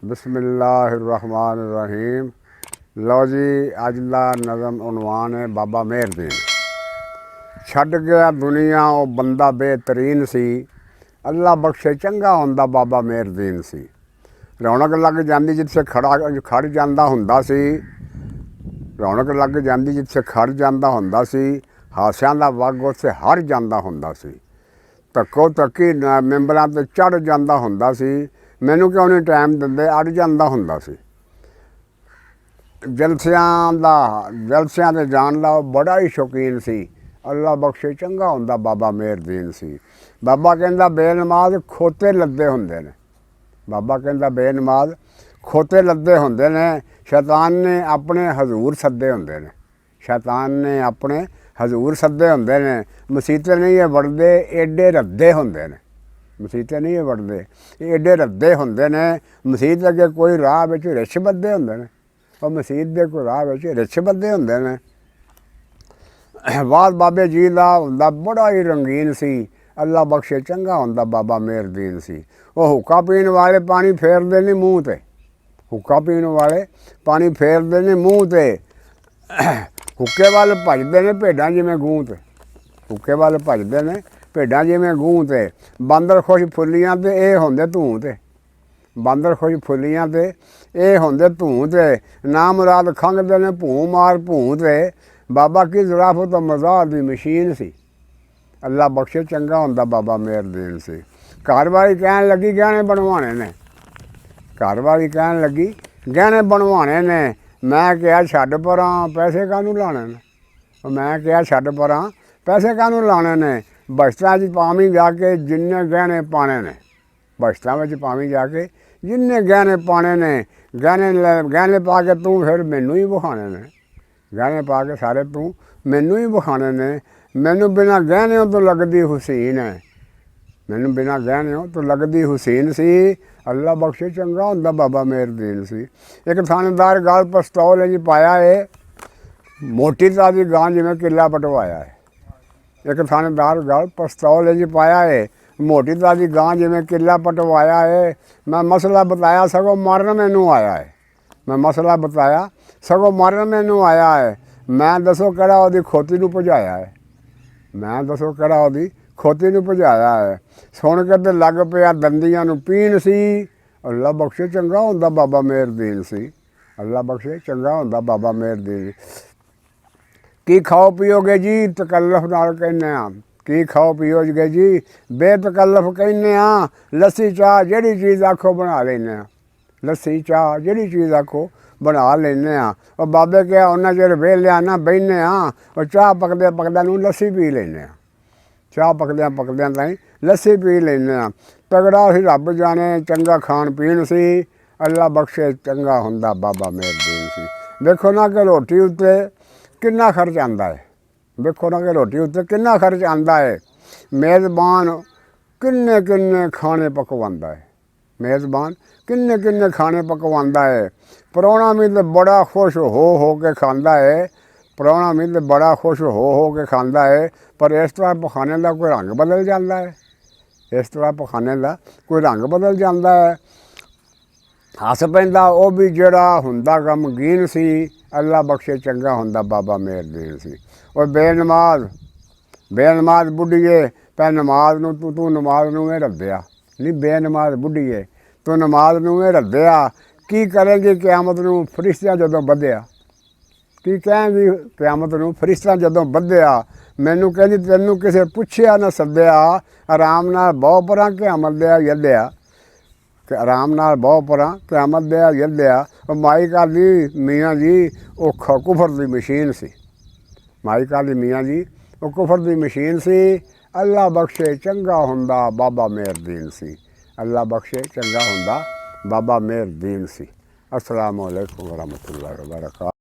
बिस्मिल्लाहिर्रहमानिर्रहीम। लो जी, अज का नज़म उनवान है बाबा मेहरदीन। छड़ गया दुनिया वो बंदा बेहतरीन सी, अल्लाह बख्शे चंगा हुंदा बाबा मेहरदीन सी। रौनक लग जाती जिथे खड़ जांदा हुंदा सी, रौनक लग जाती जिथे खड़ जांदा हुंदा सी, हासियां दा वग उत्थे हर जांदा हुंदा सी। धक्को धक्की मैंबरां ते चढ़ जांदा हुंदा सी, मैनू क्यों नहीं टाइम दिंदे अड़ जांदा हुंदा सी। जलसियां ते जान दा बड़ा ही शौकीन सी, अल्लाह बख्शे चंगा हुंदा बाबा मेहरदीन सी। बाबा कहंदा बेनमाज खोते लद्दे हुंदे ने, बाबा कहंदा बेनमाज खोते लद्दे हुंदे ने, शैतान ने अपने हजूर सद्दे हुंदे ने, शैतान ने अपने हजूर सद्दे हुंदे ने। मसीते नहीं है वड़दे एडे रद्दे हुंदे ने, मसीते नहीं है वड़दे एडे रद्दे हुंदे ने। मसीत अगे कोई राह विच रिछ बद्दे हुंदे ने, और मसीत दे कोई राह विच रिछ बद्दे हुंदे ने। वाद बाबे जी दा हुंदा बड़ा ही रंगीन सी, अल्लाह बख्शे चंगा हुंदा बाबा मेहरदीन सी। वो हुक्का पीण वाले पानी फेरदे नहीं मूँह ते, हुक्का पीण वाले पानी फेरदे नहीं मूँह ते। हुक्के वाल भजदे ने भेडां जिवें गूं ते, हुक्के वाल भजदे ने भेडां जिवें गूं ते। बांदर खुश फुल्लियां ते ये हुंदे धूं ते, बांदर खुश फुल्लियां ते ये हुंदे धूं ते। ना मुराद खंघदे ने भूं मार भूं ते, बाबा की ज़राफत तो मज़ाक दी मशीन सी, अल्लाह बख्शे चंगा हुंदा बाबा मेहरदीन सी। घर वाली कहन लगी गहने बनवाने ने, घर वाली कहन लगी गहने बनवाने ने। मैं कहा छड्ड परां पैसे काहनूं लाने ने, मैं कहा छड्ड परां पैसे काहनूं लाने ने। बस्तां च पावीं जाके जिन्ने गहने पाने ने, बस्तां विच पावीं जाके जिन्ने गहने पाने ने। गहने पा के तू फिर मैनू ही विखाने ने, गहने पा के सारे तू मैनू ही विखाने ने। मैनू बिना गहनियों तो लगदी हुसैन है, मैनू बिना गहनियों तो लगदी हुसैन सी, अल्लाह बख्शे चंगा हुंदा बाबा मेहरदीन सी। एक थानेदार गल पिस्तौल जी पाया है, मोटी ताजी गां जिवें किला पटवाया है। एक थानेदार गल पिस्तौल जी पाया है, मोटी ताजी गां जिवें किला पटवाया है। मैं मसला बताया सगों मरन मैनू आया है, मैं मसला बताया सगों मरन मैनू आया है। मैं दसो किहड़ा उहदी खोती नूं भजाया है, मैं दसो किहड़ा उहदी खोती नूं भजाया है। सुन के ते लग पिया दंदियां नूं पीण सी, अल्लाह बख्शे चंगा हुंदा बाबा मेहरदीन सी, अल्लाह बख्शे चंगा हुंदा बाबा मेहरदीन। की खाओ पियोगे जी तकल्लफ नाल कहने आ, की खाओ पियोगे जी बेतकल्लफ कहने आ। लस्सी चाह जिहड़ी चीज़ आखो बना लैने आ, लस्सी चाह जिहड़ी चीज़ आखो बना लैने आ। और बाबे कहा उन्ना चिर वेलिया ना बहने आ, और चाह पकदे पकदे नूं लस्सी पी लैने आ, चाह पकद्या पकद्या ताईं लस्सी पी लैने आ। तगड़ा ही रब जाने चंगा खाण पीण सी, अल्लाह बख्शे चंगा हुंदा बाबा मेहरदीन सी। देखो ना कि रोटी उत्ते किन्ना खर्च आंदा है, देखो ना कि रोटी उत्ते किन्ना खर्च आंदा है। मेज़बान किन्ने किन्ने खाने पकवांदा है, मेज़बान किन्ने किन्ने खाने पकवांदा है। परौणा भी तो बड़ा खुश हो के खांदा है, परौणा भी तो बड़ा खुश हो के खांदा है। पर इस तरह पखाने का कोई रंग बदल जाता है, इस तरह पखाने का कोई रंग बदल जाता है। हस पैंदा वो भी जिहड़ा हुंदा गमगीन सी, अल्लाह बख्शे चंगा हुंदा बाबा मेहरदीन सी। और बेनमाज बुढ़ीए पै नमाज नूं तू नमाज नूं रद्दिया नहीं, बेनमाज बुढ़ीए तू नमाज नूं रद्दिया। की करेगी क़यामत नूं फरिश्तियां जदों बधिया, की कहेंगी क़यामत नूं फरिश्तियां जदों बधिया। मैनू कहंदी तैनू किसे पुछया ना सद्दिया, आराम नाल बहु परां क़यामत दे यद्दिया, आराम नाल बहु परां क़यामत दे यद्दिया। माई कहदी मियाँ जी वो कुफर दी मशीन सी, माई कहदी मियाँ जी वो कुफर दी मशीन सी, अल्लाह बख्शे चंगा हुंदा बाबा मेहरदीन सी, अल्लाह बख्शे चंगा हुंदा बाबा मेहरदीन सी। अस्सलामु अलैकुम वरहमतुल्लाहि व बरकातहू।